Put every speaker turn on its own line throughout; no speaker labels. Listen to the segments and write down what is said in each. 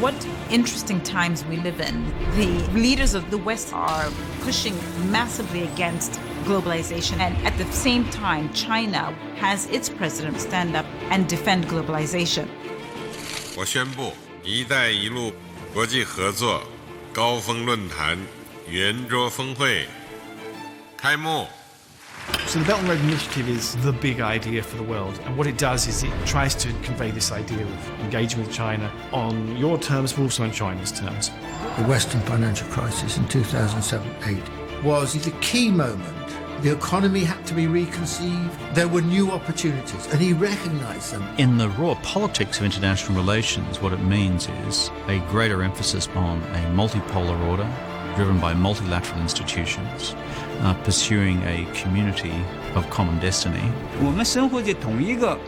What interesting times we live in. The leaders of the West are pushing massively against globalization. And at the same time, China has its president stand up and defend globalization.
我宣布“一带一路”国际合作高峰论坛圆桌峰会开幕。
So the Belt and Road Initiative is the big idea for the world, and what it does is it tries to convey this idea of engaging with China on your terms, but also on China's terms.
The Western financial crisis in 2007-8 was the key moment. The economy had to be reconceived. There were new opportunities, and he recognized them.
In the raw politics of international relations, what it means is a greater emphasis on a multipolar order driven by multilateral institutions, pursuing a community of common destiny.
我们生活在同一个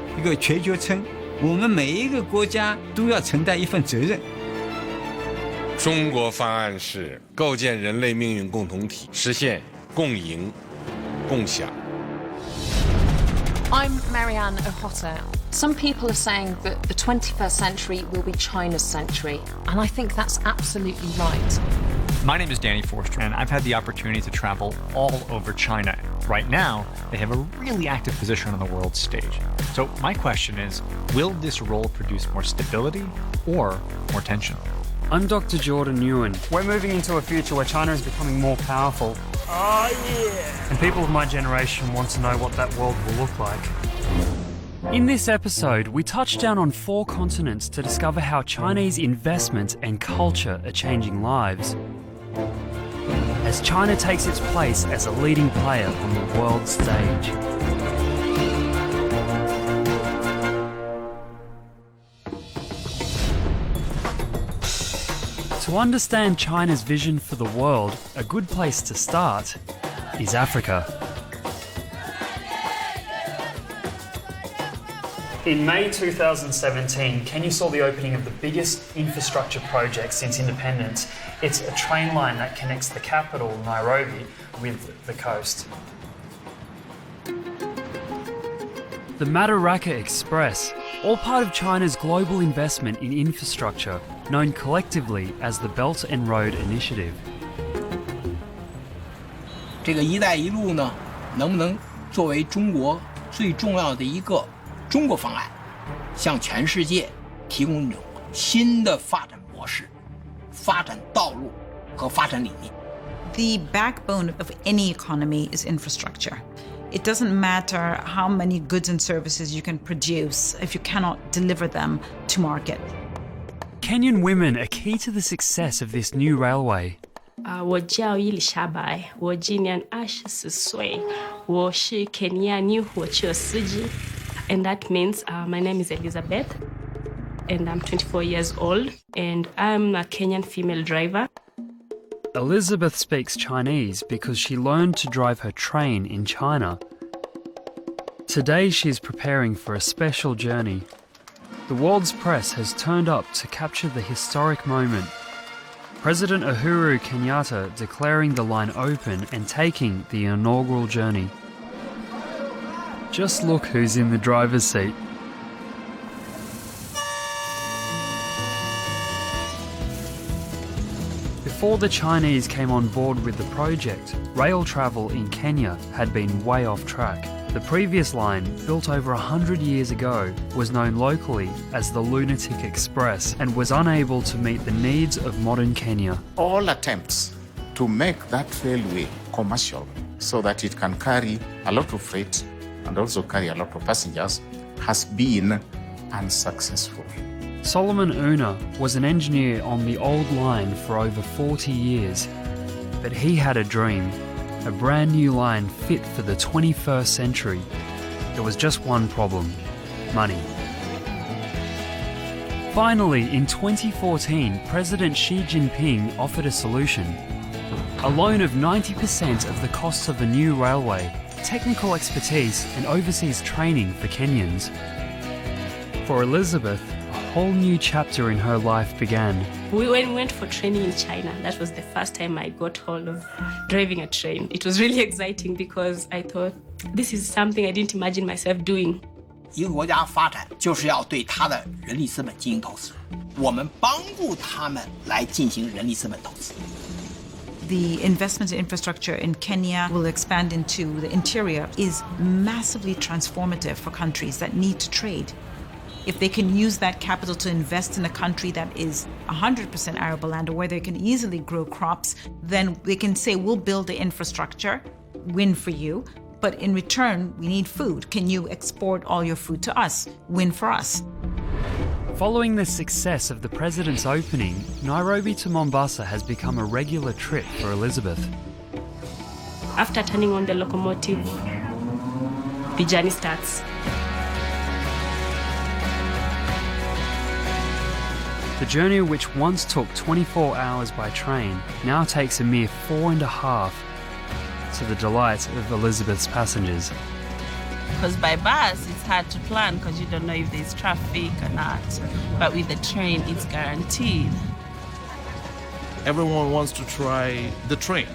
全球村，我们每一个国家都要承担一份责任。
中国方案是构建人类命运共同体，实现共赢、共享。
I'm Marianne O'Hotter. Some people are saying that the 21st century will be China's century, and I think that's absolutely right.
My name is Danny Forster, and I've had the opportunity to travel all over China. Right now, they have a really active position on the world stage. So my question is, will this role produce more stability or more tension?
I'm Dr. Jordan Nguyen.
We're moving into a future where China is becoming more powerful.
Oh, yeah!
And people of my generation want to know what that world will look like. In this episode, we touch down on 4 continents to discover how Chinese investment and culture are changing lives, as China takes its place as a leading player on the world stage. To understand China's vision for the world, a good place to start is Africa. In May 2017, Kenya saw the opening of the biggest infrastructure project since independence. It's a train line that connects the capital, Nairobi, with the coast. The Madaraka Express, all part of China's global investment in infrastructure, known collectively as the Belt and Road Initiative.
这个“一带一路”呢，能不能作为中国最重要的一个中国方案，向全世界提供一种新的发展模式、发展道路和发展理念。
The backbone of any economy is infrastructure. It doesn't matter how many goods and services you can produce if you cannot deliver them to market.
Kenyan women are key to the success of this new railway.
我叫伊丽莎白，我今年20岁，我是肯亚女火车司机。And that means my name is Elizabeth, and I'm 24 years old, and I'm a Kenyan female driver.
Elizabeth speaks Chinese because she learned to drive her train in China. Today she is preparing for a special journey. The world's press has turned up to capture the historic moment. President Uhuru Kenyatta declaring the line open and taking the inaugural journey. Just look who's in the driver's seat. Before the Chinese came on board with the project, rail travel in Kenya had been way off track. The previous line, built over 100 years ago, was known locally as the Lunatic Express and was unable to meet the needs of modern Kenya.
All attempts to make that railway commercial so that it can carry a lot of freight and also carry a lot of passengers has been unsuccessful.
Solomon Una was an engineer on the old line for over 40 years, but he had a dream, a brand new line fit for the 21st century. There was just one problem: money. Finally, in 2014, President Xi Jinping offered a solution: a loan of 90% of the costs of the new railway, technical expertise and overseas training for Kenyans. For Elizabeth, a whole new chapter in her life began.
When we went for training in China, that was the first time I got hold of driving a train. It was really exciting because I thought, this is something I didn't imagine myself doing.
一个国家发展就是要对它的人力资本进行投资，我们帮助他们来进行人力资本投资。
The investment in infrastructure in Kenya will expand into the interior is massively transformative for countries that need to trade. If they can use that capital to invest in a country that is 100% arable land or where they can easily grow crops, then they can say, we'll build the infrastructure, win for you, but in return, we need food. Can you export all your food to us? Win for us.
Following the success of the president's opening, Nairobi to Mombasa has become a regular trip for Elizabeth.
After turning on the locomotive, the journey starts.
The journey, which once took 24 hours by train, now takes a mere 4.5, to the delight of Elizabeth's passengers.
Because by bus, it's hard to plan because you don't know if there's traffic or not. But with the train, it's guaranteed.
Everyone wants to try the train.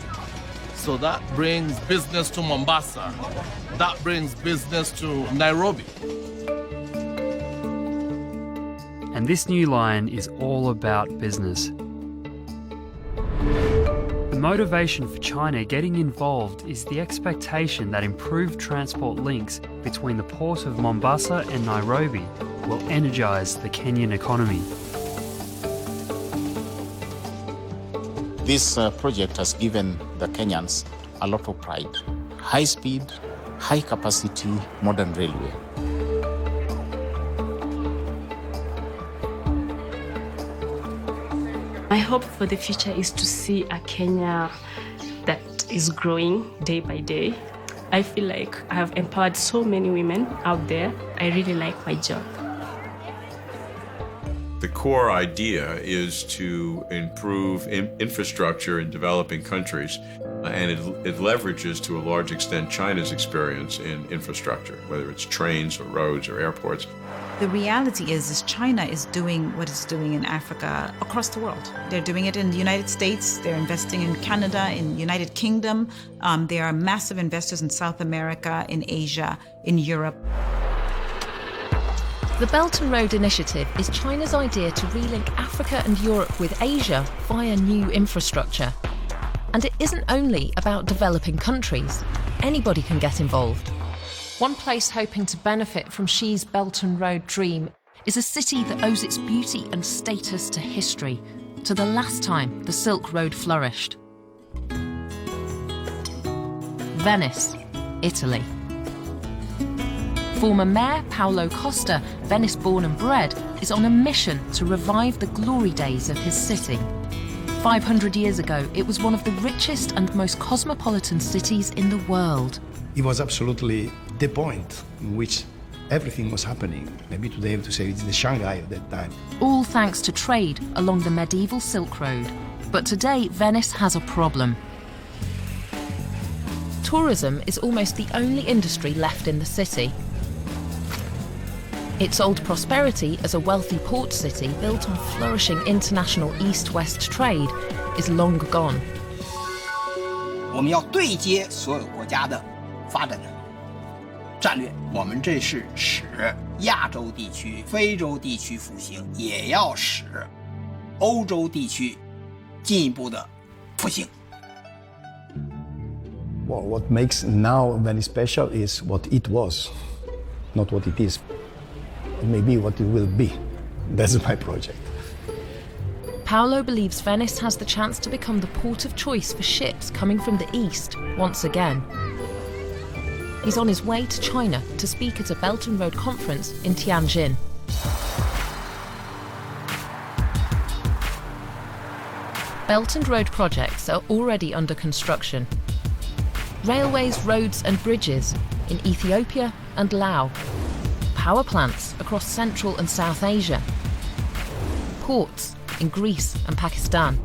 So that brings business to Mombasa. That brings business to Nairobi.
And this new line is all about business. The motivation for China getting involved is the expectation that improved transport links between the port of Mombasa and Nairobi will energise the Kenyan economy.
This project has given the Kenyans a lot of pride. High speed, high capacity, modern railway.
My hope for the future is to see a Kenya that is growing day by day. I feel like I have empowered so many women out there. I really like my job.
The core idea is to improve infrastructure in developing countries, and it leverages to a large extent China's experience in infrastructure, whether it's trains or roads or airports.
The reality is China is doing what it's doing in Africa across the world. They're doing it in the United States, they're investing in Canada, in the United Kingdom. They are massive investors in South America, in Asia, in Europe.
The Belt and Road Initiative is China's idea to relink Africa and Europe with Asia via new infrastructure. And it isn't only about developing countries. Anybody can get involved.
One place hoping to benefit from Xi's Belt and Road dream is a city that owes its beauty and status to history, to the last time the Silk Road flourished. Venice, Italy. Former Mayor Paolo Costa, Venice-born and bred, is on a mission to revive the glory days of his city. 500 years ago, it was one of the richest and most cosmopolitan cities in the world.
It was absolutely the point in which everything was happening. Maybe today I have to say it's the Shanghai of that time.
All thanks to trade along the medieval Silk Road. But today, Venice has a problem. Tourism is almost the only industry left in the city. Its old prosperity as a wealthy port city built on flourishing international east-west trade is long gone.
我们要对接所有国家的发展的战略，我们这是使亚洲地区、非洲地区复兴，也要使欧洲地区进一步的复兴。
Well, what makes now Venice special is what it was, not what it is. It may be what it will be. That's my project.
Paolo believes Venice has the chance to become the port of choice for ships coming from the east once again. He's on his way to China to speak at a Belt and Road conference in Tianjin. Belt and Road projects are already under construction. Railways, roads and bridges in Ethiopia and Laos. Power plants across Central and South Asia. Ports in Greece and Pakistan.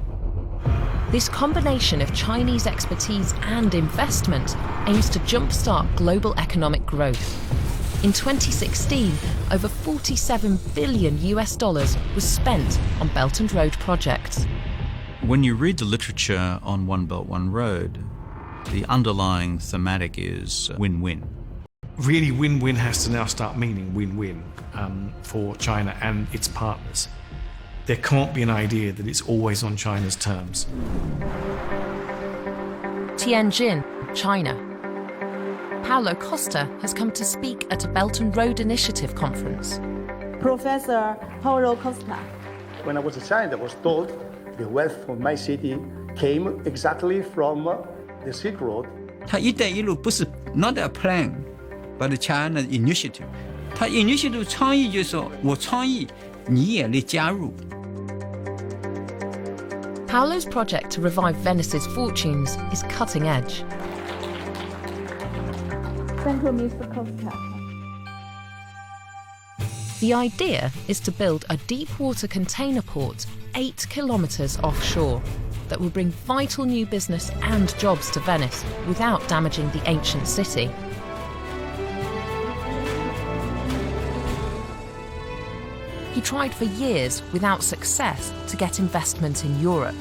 This combination of Chinese expertise and investment aims to jumpstart global economic growth. In 2016, over $47 billion was spent on Belt and Road projects.
When you read the literature on One Belt, One Road, the underlying thematic is win-win.
really win-win has to now start meaning win-win for China and its partners. There can't be an idea that it's always on China's terms.
Tianjin, China. Paulo Costa has come to speak at a Belt and Road Initiative conference.
Professor Paulo Costa.
When I was a child, I was told the wealth of my city came exactly from the Silk Road.
它一带一路不是 not a plan, but China initiative. 它 initiative 倡议就是说我倡议，你也来加入。
Paulo's project to revive Venice's fortunes is cutting edge.
Thank you, Mr. Costa.
The idea is to build a deep water container port 8 kilometres offshore that will bring vital new business and jobs to Venice without damaging the ancient city. He tried for years without success to get investment in Europe.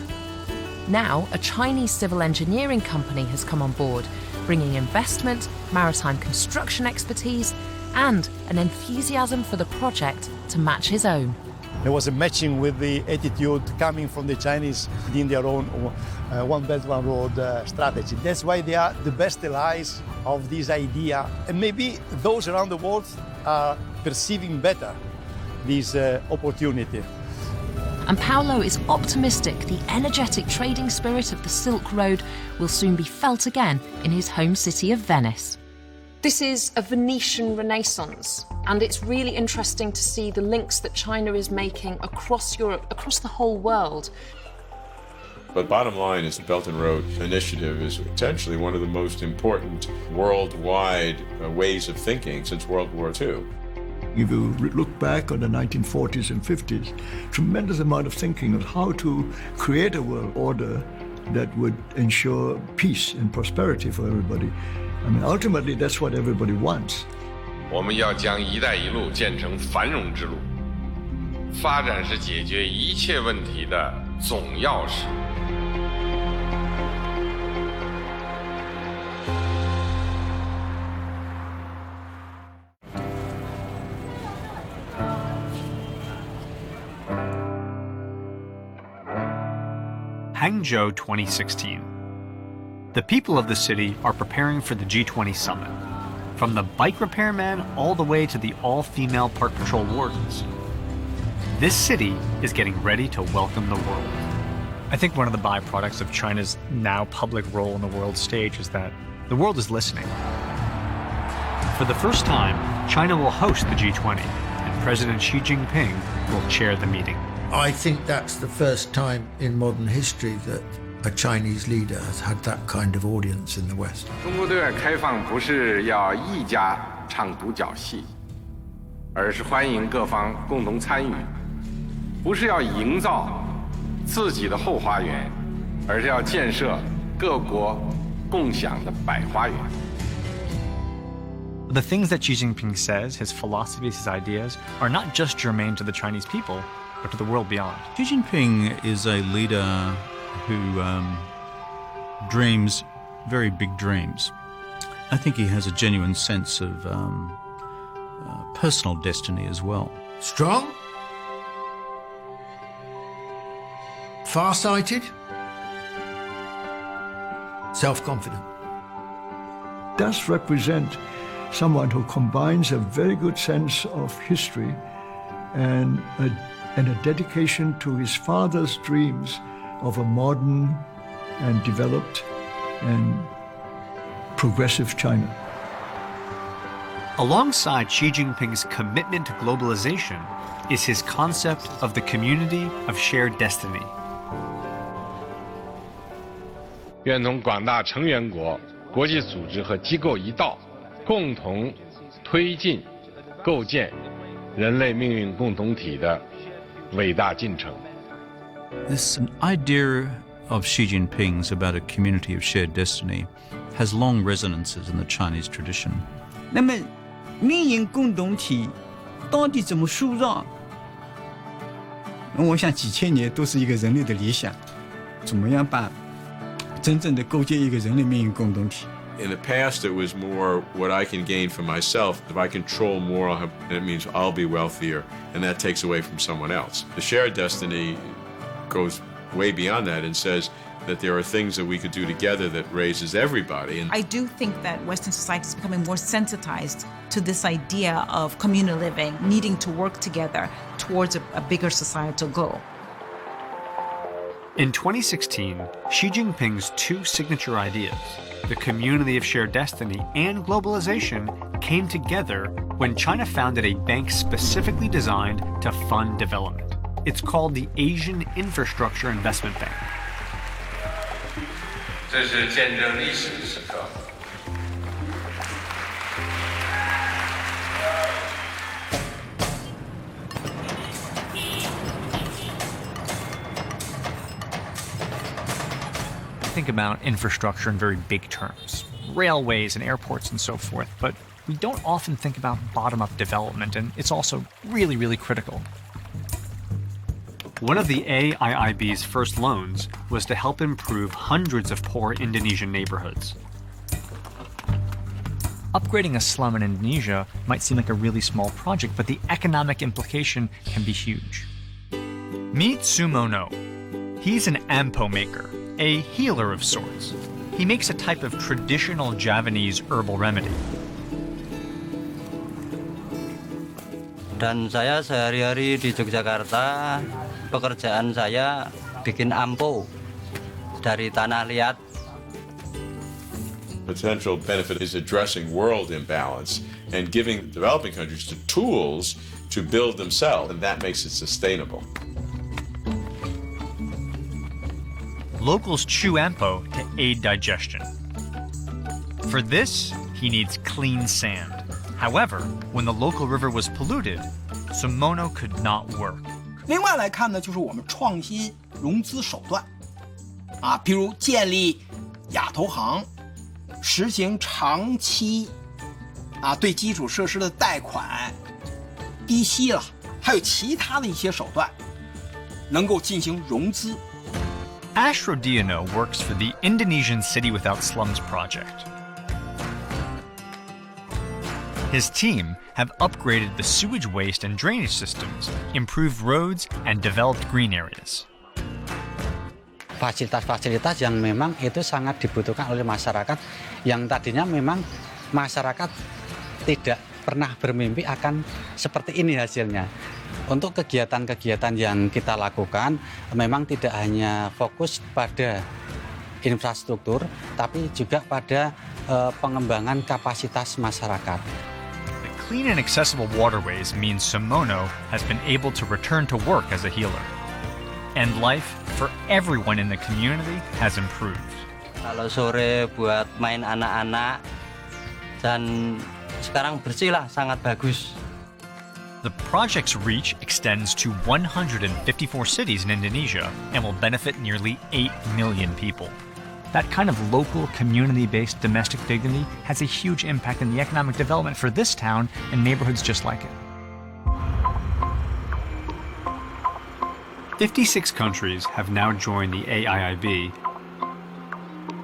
Now, a Chinese civil engineering company has come on board, bringing investment, maritime construction expertise, and an enthusiasm for the project to match his own.
There was a matching with the attitude coming from the Chinese in their own One Belt, One Road strategy. That's why they are the best allies of this idea. And maybe those around the world are perceiving better this opportunity.
And Paulo is optimistic the energetic trading spirit of the Silk Road will soon be felt again in his home city of Venice. This is a Venetian renaissance, and it's really interesting to see the links that China is making across Europe, across the whole world.
But bottom line is the Belt and Road Initiative is potentially one of the most important worldwide ways of thinking since World War II.
If you look back on the 1940s and 50s, tremendous amount of thinking on how to create a world order that would ensure peace and prosperity for everybody. I mean, ultimately, that's what everybody wants.
我们要将“一带一路”建成繁荣之路，发展是解决一切问题的总钥匙。
Hangzhou 2016. The people of the city are preparing for the G20 summit, from the bike repairman all the way to the all-female park patrol wardens. This city is getting ready to welcome the world.
I think one of the byproducts of China's now public role on the world stage is that the world is listening.
For the first time, China will host the G20, and President Xi Jinping will chair the meeting.
I think that's the first time in modern history that a Chinese leader has had that kind of audience in the West.
中国对外开放不是要一家唱独角戏，而是欢迎各方共同参与；不是要营造自己的后花园，而是要建设各国共享的百花园。
The things that Xi Jinping says, his philosophies, his ideas, are not just germane to the Chinese people, but to the world beyond.
Xi Jinping is a leader who dreams very big dreams. I think he has a genuine sense of personal destiny as well.
Strong, far-sighted, self-confident.
Does represent someone who combines a very good sense of history and a dedication to his father's dreams of a modern and developed and progressive China.
Alongside Xi Jinping's commitment to globalization is his concept of the community of shared destiny.
愿同广大成员国、国际组织和机构一道，共同推进构建人类命运共同体的伟大进程。
This idea of Xi Jinping's about a community of shared destiny has long resonances in the Chinese tradition.
那么，命运共同体到底怎么塑造？我想几千年都是一个人类的理想，怎么样把真正的构建一个人类命运共同体？
In the past, it was more what I can gain for myself. If I control more, it means I'll be wealthier, and that takes away from someone else. The shared destiny goes way beyond that and says that there are things that we could do together that raises everybody. And
I do think that Western society is becoming more sensitized to this idea of communal living, needing to work together towards a bigger societal goal.
In 2016, Xi Jinping's two signature ideas, the community of shared destiny and globalization, came together when China founded a bank specifically designed to fund development. It's called the Asian Infrastructure Investment Bank.
这是见证历史的时刻。
Think about infrastructure in very big terms, railways and airports and so forth, but we don't often think about bottom-up development, and it's also really, really critical. One of the AIIB's first loans was to help improve hundreds of poor Indonesian neighborhoods. Upgrading a slum in Indonesia might seem like a really small project, but the economic implication can be huge. Meet Sumono. He's an ampo maker, a healer of sorts. He makes a type of traditional Javanese herbal remedy.
Dan saya sehari-hari di Yogyakarta, pekerjaan saya bikin ampo dari tanah liat.
Potential benefit is addressing world imbalance and giving developing countries the tools to build themselves, and that makes it sustainable.
Locals chew ampo to aid digestion. For this, he needs clean sand. However, when the local river was polluted, Sumono could not work.
另外来看呢，就是我们创新融资手段，比如建立亚投行，实行长期对基础设施的贷款低息了，还有其他的一些手段，能够进行融资。
Ashrodiono works for the Indonesian City Without Slums project. His team have upgraded the sewage waste and drainage systems, improved roads, and developed green areas.
Fasilitas-fasilitas yang memang itu sangat dibutuhkan oleh masyarakat, yang tadinya memang masyarakat tidak pernah bermimpi akan seperti ini hasilnya. Untuk kegiatan-kegiatan yang kita lakukan memang tidak hanya fokus pada infrastruktur, tapi juga pada pengembangan kapasitas masyarakat.
The clean and accessible waterways means Sumono has been able to return to work as a healer. And life for everyone in the community has improved.
Kalau sore buat main anak-anak, dan sekarang bersih lah, sangat bagus.
The project's reach extends to 154 cities in Indonesia and will benefit nearly 8 million people. That kind of local, community-based domestic dignity has a huge impact in the economic development for this town and neighborhoods just like it.
56 countries have now joined the AIIB,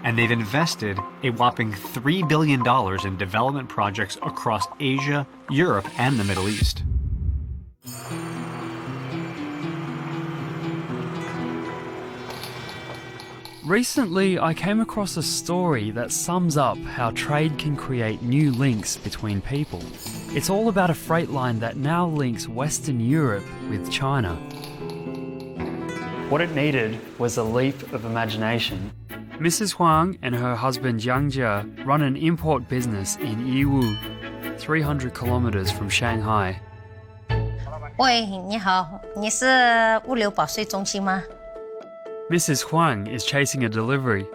and they've invested a whopping $3 billion in development projects across Asia, Europe, and the Middle East.
Recently, I came across a story that sums up how trade can create new links between people. It's all about a freight line that now links Western Europe with China. What it needed was a leap of imagination. Mrs. Huang and her husband Jiang Jia run an import business in Yiwu, 300 kilometers from Shanghai.
喂，你好，你是物流保税中心吗？
Mrs. Huang is chasing a delivery.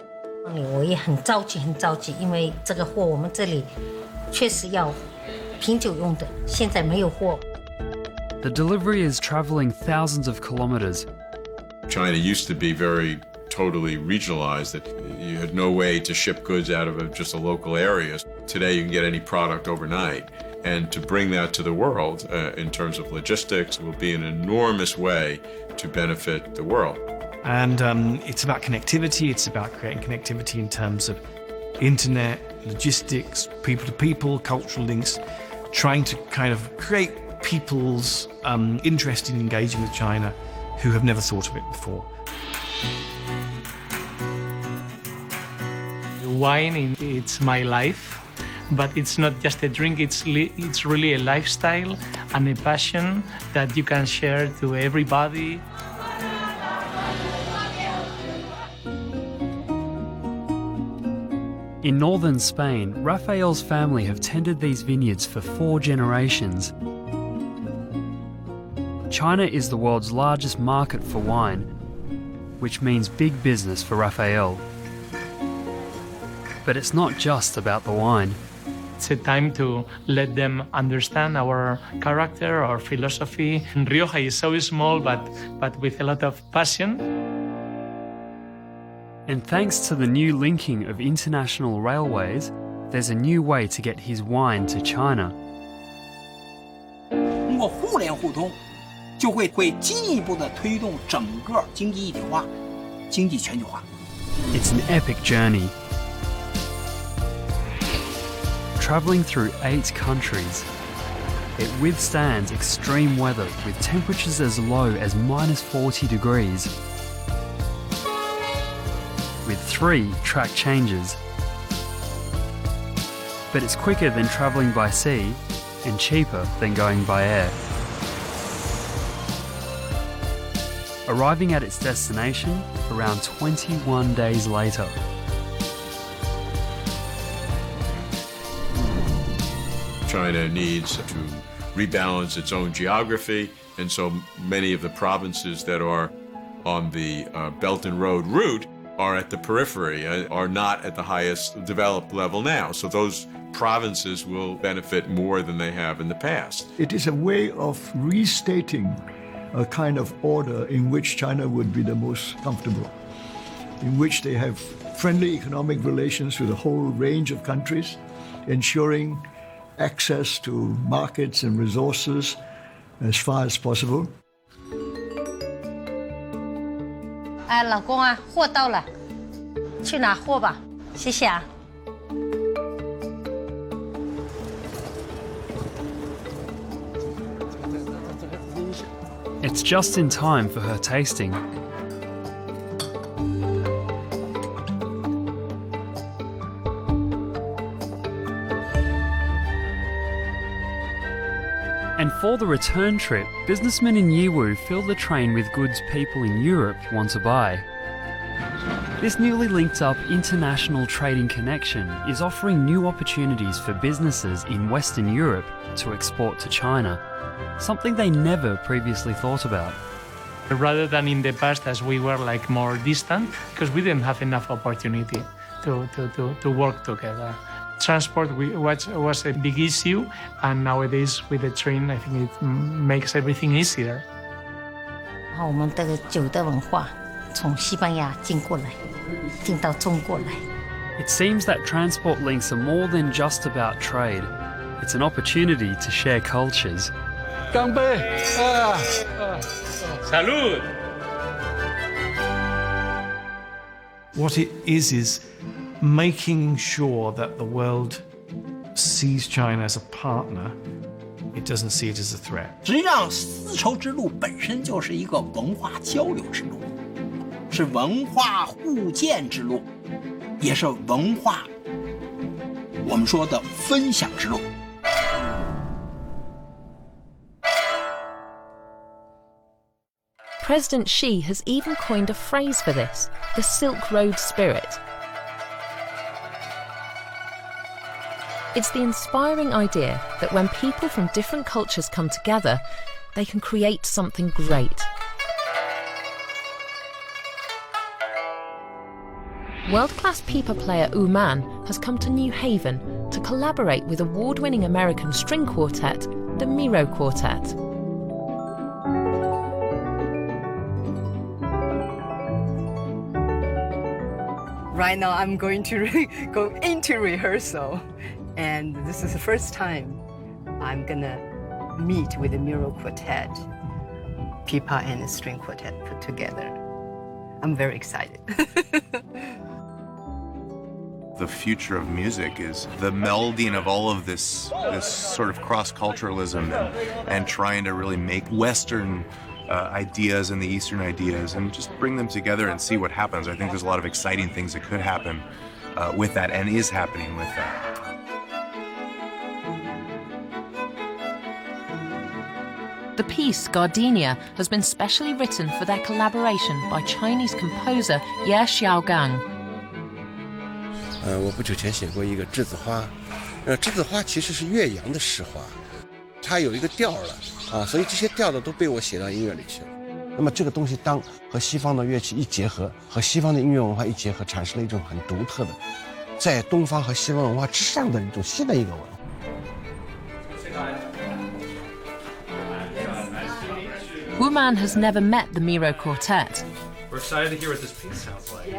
我也很着急，因为这个货我们这里确实要品酒用的，现在没有货。
The delivery is traveling thousands of kilometers.
China used to be very totally regionalized, that you had no way to ship goods out of just a local area. Today you can get any product overnight. And to bring that to the world in terms of logistics will be an enormous way to benefit the world.
And it's about connectivity. It's about creating connectivity in terms of internet, logistics, people-to-people, cultural links, trying to kind of create people's interest in engaging with China who have never thought of it before.
Wine, it's my life, but it's not just a drink, it's really a lifestyle and a passion that you can share to everybody.
In northern Spain, Rafael's family have tended these vineyards for 4 generations. China is the world's largest market for wine, which means big business for Rafael. But it's not just about the wine.
It's a time to let them understand our character, our philosophy. Rioja is so small, but with a lot of passion.
And thanks to the new linking of international railways, there's a new way to get his wine to China.
通过互联互通，就会进一步的推动整个经济一体化、经济全球化。
It's an epic journey. Travelling through 8 countries, it withstands extreme weather with temperatures as low as -40 degrees. With 3 track changes. But it's quicker than travelling by sea and cheaper than going by air. Arriving at its destination around 21 days later.
China needs to rebalance its own geography, and so many of the provinces that are on the Belt and Road route are at the periphery, are not at the highest developed level now. So those provinces will benefit more than they have in the past.
It is a way of restating a kind of order in which China would be the most comfortable, in which they have friendly economic relations with a whole range of countries, ensuring access to markets and resources as far as possible.
老公啊，货到了，去拿货吧，谢谢啊。
It's just in time for her tasting. And for the return trip, businessmen in Yiwu fill the train with goods people in Europe want to buy. This newly linked up international trading connection is offering new opportunities for businesses in Western Europe to export to China, something they never previously thought about.
Rather than in the past, as we were like more distant, because we didn't have enough opportunity to work together. Transport was a big issue, and nowadays with the train, I think it makes everything easier.
我们这个酒的文化从西班牙进过来，进到中国来。
It seems that transport links are more than just about trade. It's an opportunity to share cultures.
干杯！Salud!
What it is making sure that the world sees China as a partner. It doesn't see it as a threat.
实际上，丝绸之路本身就是一个文化交流之路，是文化互鉴之路，也是文化我们说的分享之路。
President Xi has even coined a phrase for this, the Silk Road spirit. It's the inspiring idea that when people from different cultures come together, they can create something great. World-class pipa player Wu Man has come to New Haven to collaborate with award-winning American string quartet, the Miro Quartet.
Right now I'm going to go into rehearsal, and this is the first time I'm gonna meet with the Miro Quartet, pipa and string quartet put together. I'm very excited.
The future of music is the melding of all of this sort of cross-culturalism and trying to really make Western ideas and the Eastern ideas and just bring them together and see what happens. I think there's a lot of exciting things that could happen with that and is happening with that.
The piece Gardenia has been specially written for their collaboration by Chinese composer Ye Xiaogang.
我不久前写过一个栀子花，栀子花其实是岳阳的诗花，它有一个调了啊，所以这些调呢都被我写到音乐里去了。那么这个东西当和西方的乐器一结合，和西方的音乐文化一结合，产生了一种很独特的，在东方和西方文化之上的一种新的一个文化。
Wu Man has never met the Miro Quartet.
We're excited to hear what this piece sounds like.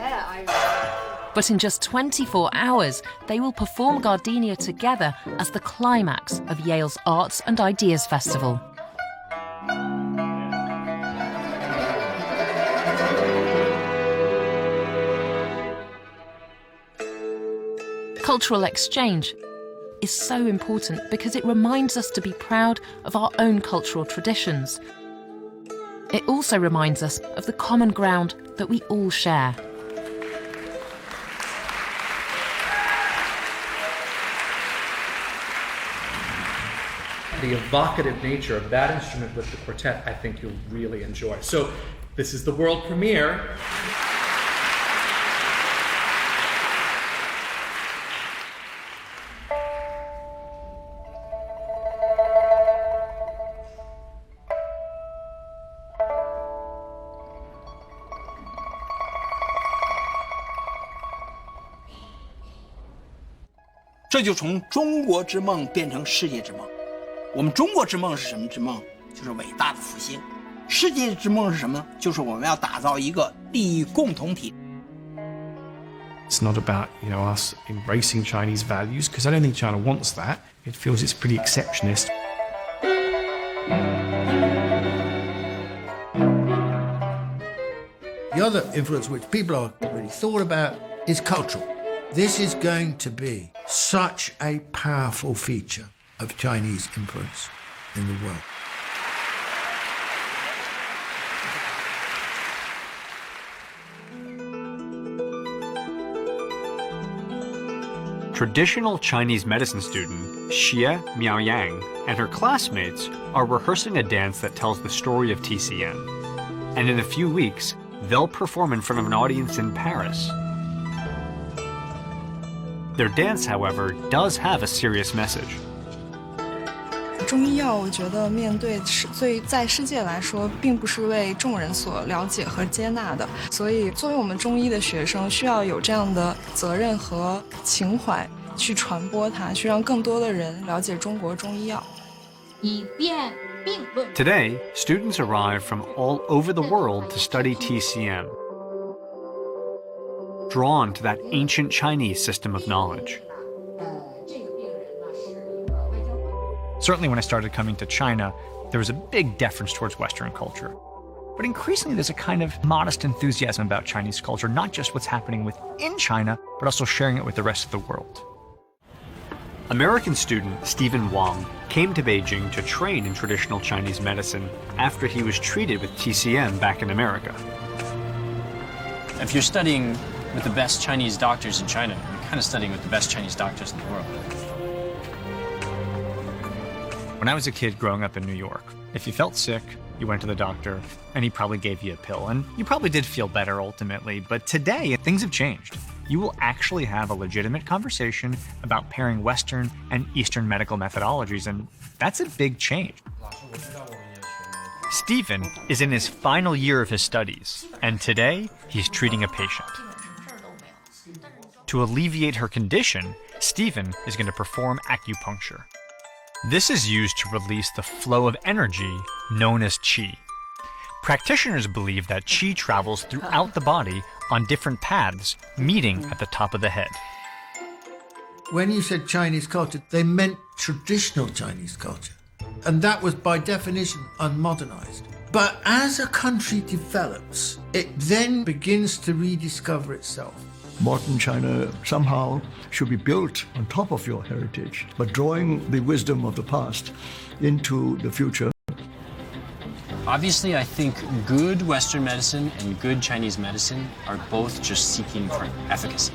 But in just 24 hours, they will perform Gardenia together as the climax of Yale's Arts and Ideas Festival. Cultural exchange is so important because it reminds us to be proud of our own cultural traditions. It also reminds us of the common ground that we all share.
The evocative nature of that instrument with the quartet, I think you'll really enjoy. So this is the world premiere.
"这就从中国之梦变成世界之梦。我们中国之梦是什么之梦？就是伟大的复兴。世界之梦是什么？就是我们要打造一个利益共同体。
It's not about, us embracing Chinese values, because I don't think China wants that. It feels it's pretty exceptionist.
The other influence which people have already thought about is cultural. This is going to be such a powerful feature of Chinese influence in the world.
Traditional Chinese medicine student Xie Miaoyang and her classmates are rehearsing a dance that tells the story of TCM. And in a few weeks, they'll perform in front of an audience in Paris. Their dance, however, does have a serious message.
中医药，我觉得面对在世界来说，并不是为众人所了解和接纳的。所以，作为我们中医的学生，需要有这样的责任和情怀去传播它，去让更多的人了解中国中医药。以变并论。
Today, students arrive from all over the world to study TCM, drawn to that ancient Chinese system of knowledge.
Certainly when I started coming to China, there was a big deference towards Western culture. But increasingly there's a kind of modest enthusiasm about Chinese culture, not just what's happening within China, but also sharing it with the rest of the world.
American student Stephen Wang came to Beijing to train in traditional Chinese medicine after he was treated with TCM back in America.
If you're studying with the best Chinese doctors in China, you're kind of studying with the best Chinese doctors in the world.
When I was a kid growing up in New York, if you felt sick, you went to the doctor, and he probably gave you a pill, and you probably did feel better ultimately, but today, things have changed. You will actually have a legitimate conversation about pairing Western and Eastern medical methodologies, and that's a big change. Stephen is in his final year of his studies, and today, he's treating a patient. To alleviate her condition, Stephen is going to perform acupuncture. This is used to release the flow of energy known as qi. Practitioners believe that qi travels throughout the body on different paths, meeting at the top of the head.
When you said Chinese culture, they meant traditional Chinese culture. And that was by definition unmodernized. But as a country develops, it then begins to rediscover itself.
modern China somehow should be built on top of your heritage, but drawing the wisdom of the past into the future.
Obviously, I think good Western medicine and good Chinese medicine are both just seeking for efficacy.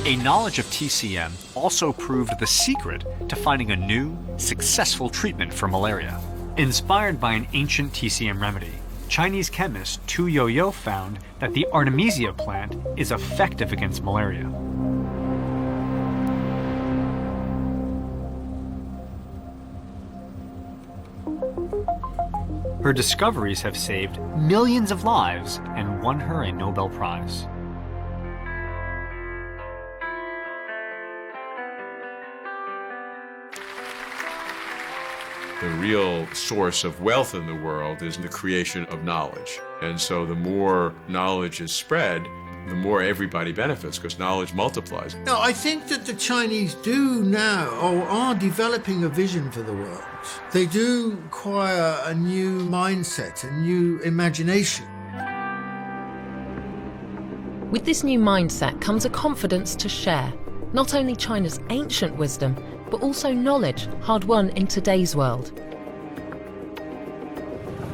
A knowledge of TCM also proved the secret to finding a new, successful treatment for malaria. Inspired by an ancient TCM remedy, Chinese chemist Tu Youyou found that the Artemisia plant is effective against malaria. Her discoveries have saved millions of lives and won her a Nobel Prize.
The real source of wealth in the world is the creation of knowledge. And so the more knowledge is spread, the more everybody benefits, because knowledge multiplies.
No, I think that the Chinese do now, or are developing a vision for the world. They do acquire a new mindset, a new imagination.
With this new mindset comes a confidence to share not only China's ancient wisdom, but also knowledge hard-won in today's world,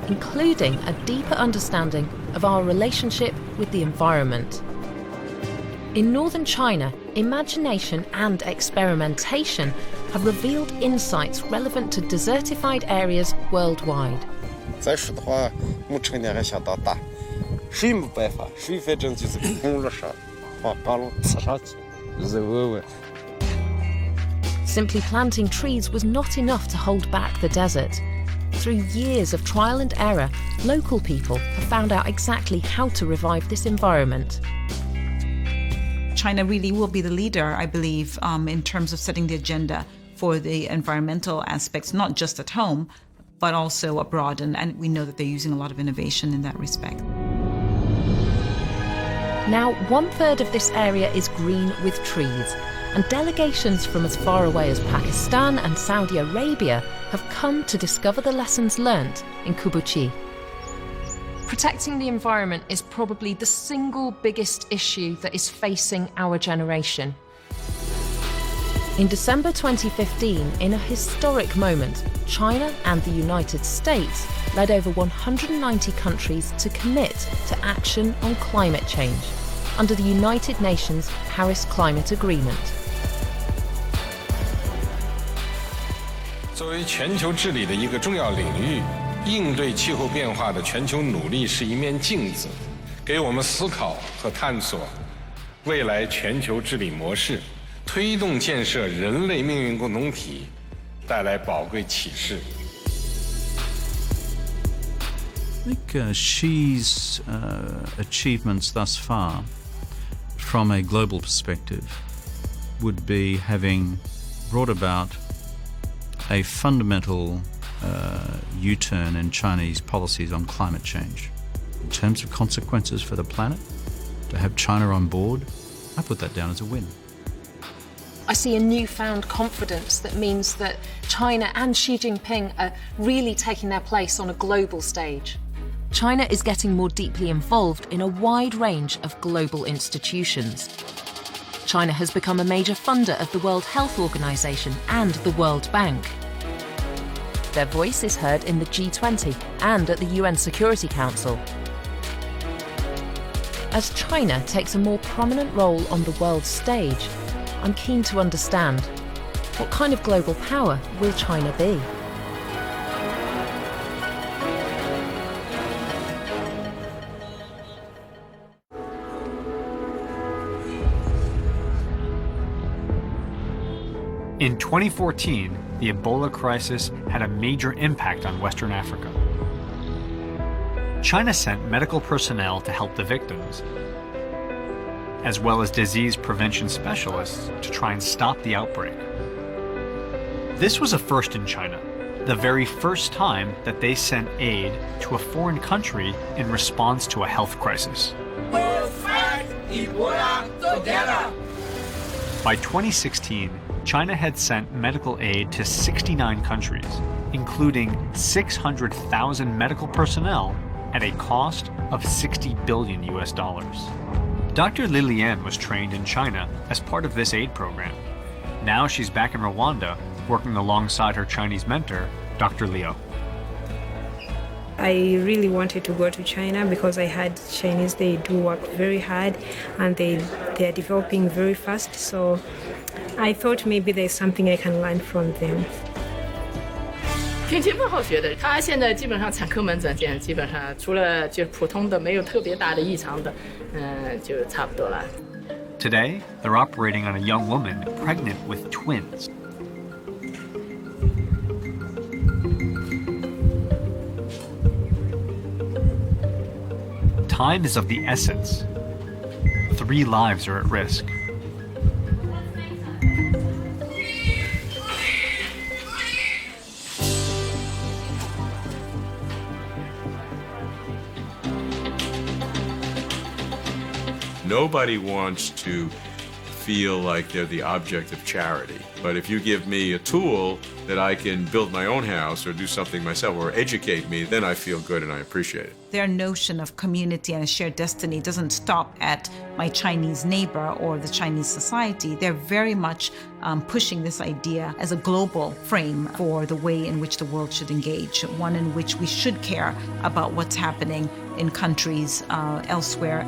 including a deeper understanding of our relationship with the environment. In northern China, imagination and experimentation have revealed insights relevant to desertified areas worldwide.
再说的话，我成天还想到大，谁没办法，谁反正就是空了上，把路刺上去，再问问。
Simply planting trees was not enough to hold back the desert. Through years of trial and error, local people have found out exactly how to revive this environment.
China really will be the leader, I believe, in terms of setting the agenda for the environmental aspects, not just at home, but also abroad. And we know that they're using a lot of innovation in that respect.
Now, 1/3 of this area is green with trees, and delegations from as far away as Pakistan and Saudi Arabia have come to discover the lessons learnt in Kubuchi. Protecting the environment is probably the single biggest issue that is facing our generation. In December 2015, in a historic moment, China and the United States led over 190 countries to commit to action on climate change under the United Nations Paris Climate Agreement.
作为全球治理的一个重要领域，应对气候变化的全球努力是一面镜子，给我们思考和探索未来全球治理模式，推动建设人类命运共同体带来宝贵启示。
I think Xi's achievements thus far, from a global perspective, would be having brought about a fundamental U-turn in Chinese policies on climate change. In terms of consequences for the planet, to have China on board, I put that down as a win.
I see a newfound confidence that means that China and Xi Jinping are really taking their place on a global stage. China is getting more deeply involved in a wide range of global institutions. China has become a major funder of the World Health Organization and the World Bank. Their voice is heard in the G20 and at the UN Security Council. As China takes a more prominent role on the world stage, I'm keen to understand, what kind of global power will China be?
In 2014, the Ebola crisis had a major impact on Western Africa. China sent medical personnel to help the victims, as well as disease prevention specialists to try and stop the outbreak. This was a first in China, the very first time that they sent aid to a foreign country in response to a health crisis.
We'll fight Ebola together.
By 2016, China had sent medical aid to 69 countries, including 600,000 medical personnel at a cost of 60 billion US dollars. Dr. Lilian was trained in China as part of this aid program. Now she's back in Rwanda, working alongside her Chinese mentor, Dr. Liu.
I really wanted to go to China because I had Chinese, they do work very hard and they are developing very fast. So I thought maybe there's something I can learn from them.
天津分号学的，他现在基本上产科门诊现在基本上除了就普通的没有特别大的异常的，就差不多了。
Today, they're operating on a young woman pregnant with twins. Time is of the essence. 3 lives are at risk.
Nobody wants to feel like they're the object of charity. But if you give me a tool that I can build my own house or do something myself or educate me, then I feel good and I appreciate it.
Their notion of community and a shared destiny doesn't stop at my Chinese neighbor or the Chinese society. They're very much pushing this idea as a global frame for the way in which the world should engage, one in which we should care about what's happening in countries elsewhere.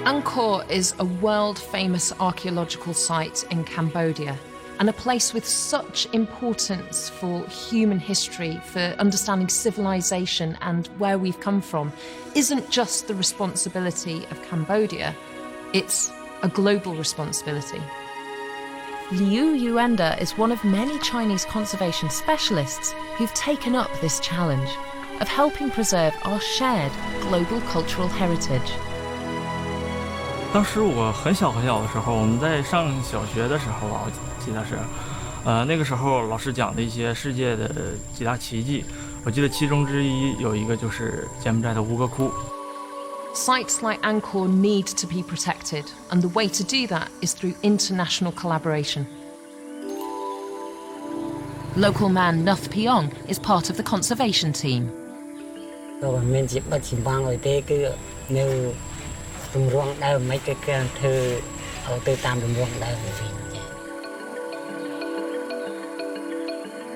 Angkor is a world-famous archaeological site in Cambodia and a place with such importance for human history, for understanding civilization and where we've come from, isn't just the responsibility of Cambodia, it's a global responsibility. Liu Yuenda is one of many Chinese conservation specialists who've taken up this challenge of helping preserve our shared global cultural heritage.
当时我很小的时候，我们在上小学的时候吧，我记得是，那个时候老师讲的一些世界的几大奇迹，我记得其中之一有一个就是柬埔寨的吴哥窟。
Sites like Angkor need to be protected, and the way to do that is through international collaboration. Local man Nuth Piong is part of the conservation team.
"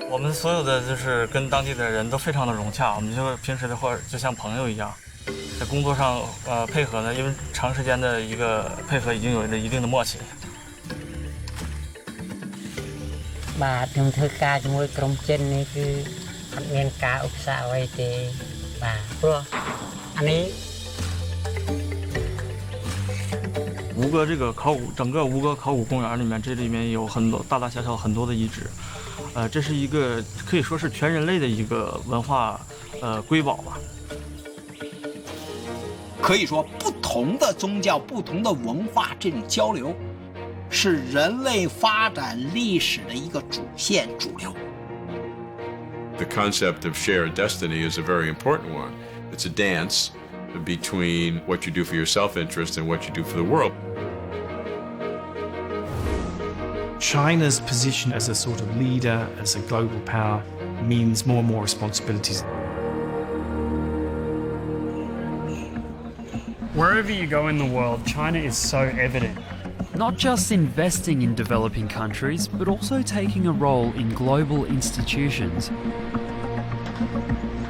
我们所有的就是跟当地的人都非常的融洽，我们就平时的话就像朋友一样，在工作上配合呢，因为长时间的一个配合已经有了一定的默契。
បាទខ្ញុំធ្វើការជាមួយក្រុមចិននេះគឺអត់មានការឧបសគ្គអ្វីទេបាទព្រោះអានេះ
吴哥这个整个吴哥考古公园里面，这里面有很多大大小小很多的遗址，这是一个可以说是全人类的一个文化瑰宝吧。
可以说，不同的宗教、不同的文化这种交流，是人类发展历史的一个主线、主流。
The concept of shared destiny is a very important one. It's a dance between what you do for your self-interest and what you do for the world.
China's position as a sort of leader, as a global power, means more and more responsibilities.
Wherever you go in the world, China is so evident.
Not just investing in developing countries, but also taking a role in global institutions.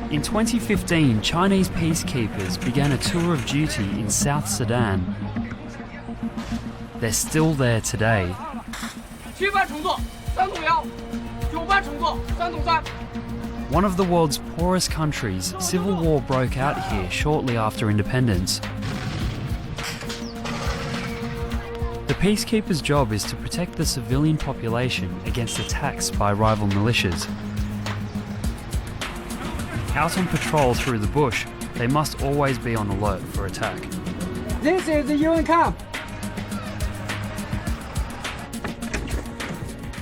In 2015, Chinese peacekeepers began a tour of duty in South Sudan. They're still there today.
7班乘坐3栋1 9班乘坐3栋3
One of the world's poorest countries, civil war broke out here shortly after independence. The peacekeepers' job is to protect the civilian population against attacks by rival militias. Out on patrol through the bush, they must always be on alert for attack.
This is the UN camp.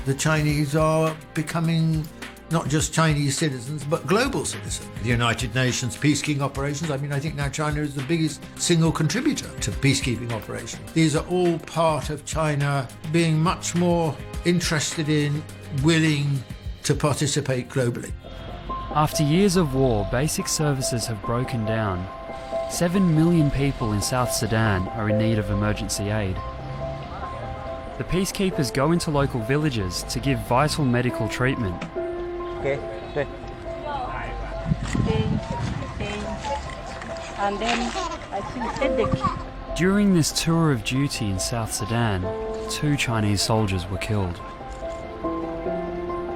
The Chinese are becoming not just Chinese citizens, but global citizens. The United Nations peacekeeping operations, I mean, I think now China is the biggest single contributor to peacekeeping operations. These are all part of China being much more interested in, willing to participate globally.
After years of war, basic services have broken down. 7 million people in South Sudan are in need of emergency aid. The peacekeepers go into local villages to give vital medical treatment.
Okay. And then I feel headache.
During this tour of duty in South Sudan, 2 Chinese soldiers were killed.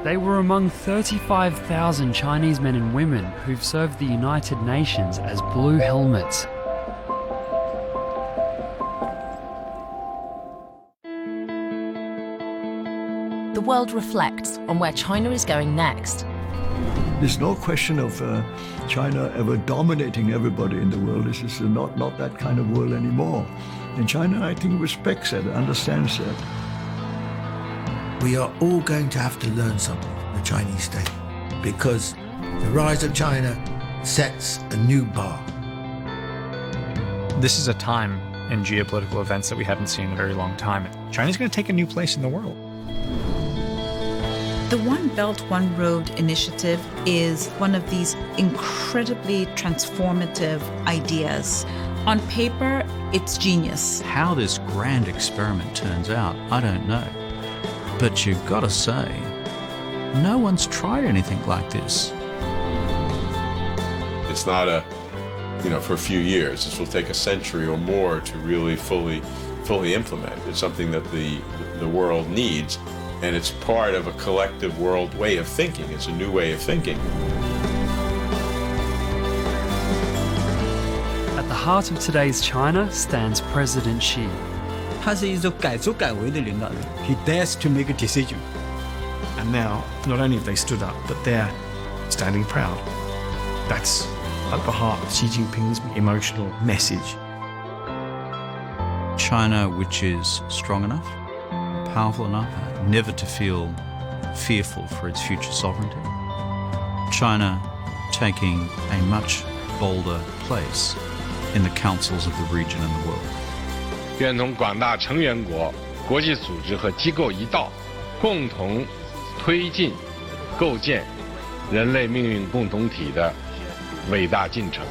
They were among 35,000 Chinese men and women who've served the United Nations as Blue Helmets.
The world reflects on where China is going next.
There's no question of China ever dominating everybody in the world. This is not that kind of world anymore. And China, I think, respects that, understands that.
We are all going to have to learn something from the Chinese state, because the rise of China sets a new bar.
This is a time in geopolitical events that we haven't seen in a very long time. China's going to take a new place in the world.
The One Belt, One Road initiative is one of these incredibly transformative ideas. On paper, it's genius.
How this grand experiment turns out, I don't know. But you've got to say, no one's tried anything like this.
It's not for a few years. This will take a century or more to really fully implement. It's something that the world needs, and it's part of a collective world way of thinking. It's a new way of thinking.
At the heart of today's China stands President Xi.
他是一种改革改为的领导人。He dares to make a decision.
And now, not only have they stood up, but they're standing proud. That's at the heart of Xi Jinping's emotional message.
China, which is strong enough, powerful enough, never to feel fearful for its future sovereignty. China taking a much bolder place in the councils of the region and the world.
愿同广大成员国、国际组织和机构一道，共同推进构建人类命运共同体的伟大进程。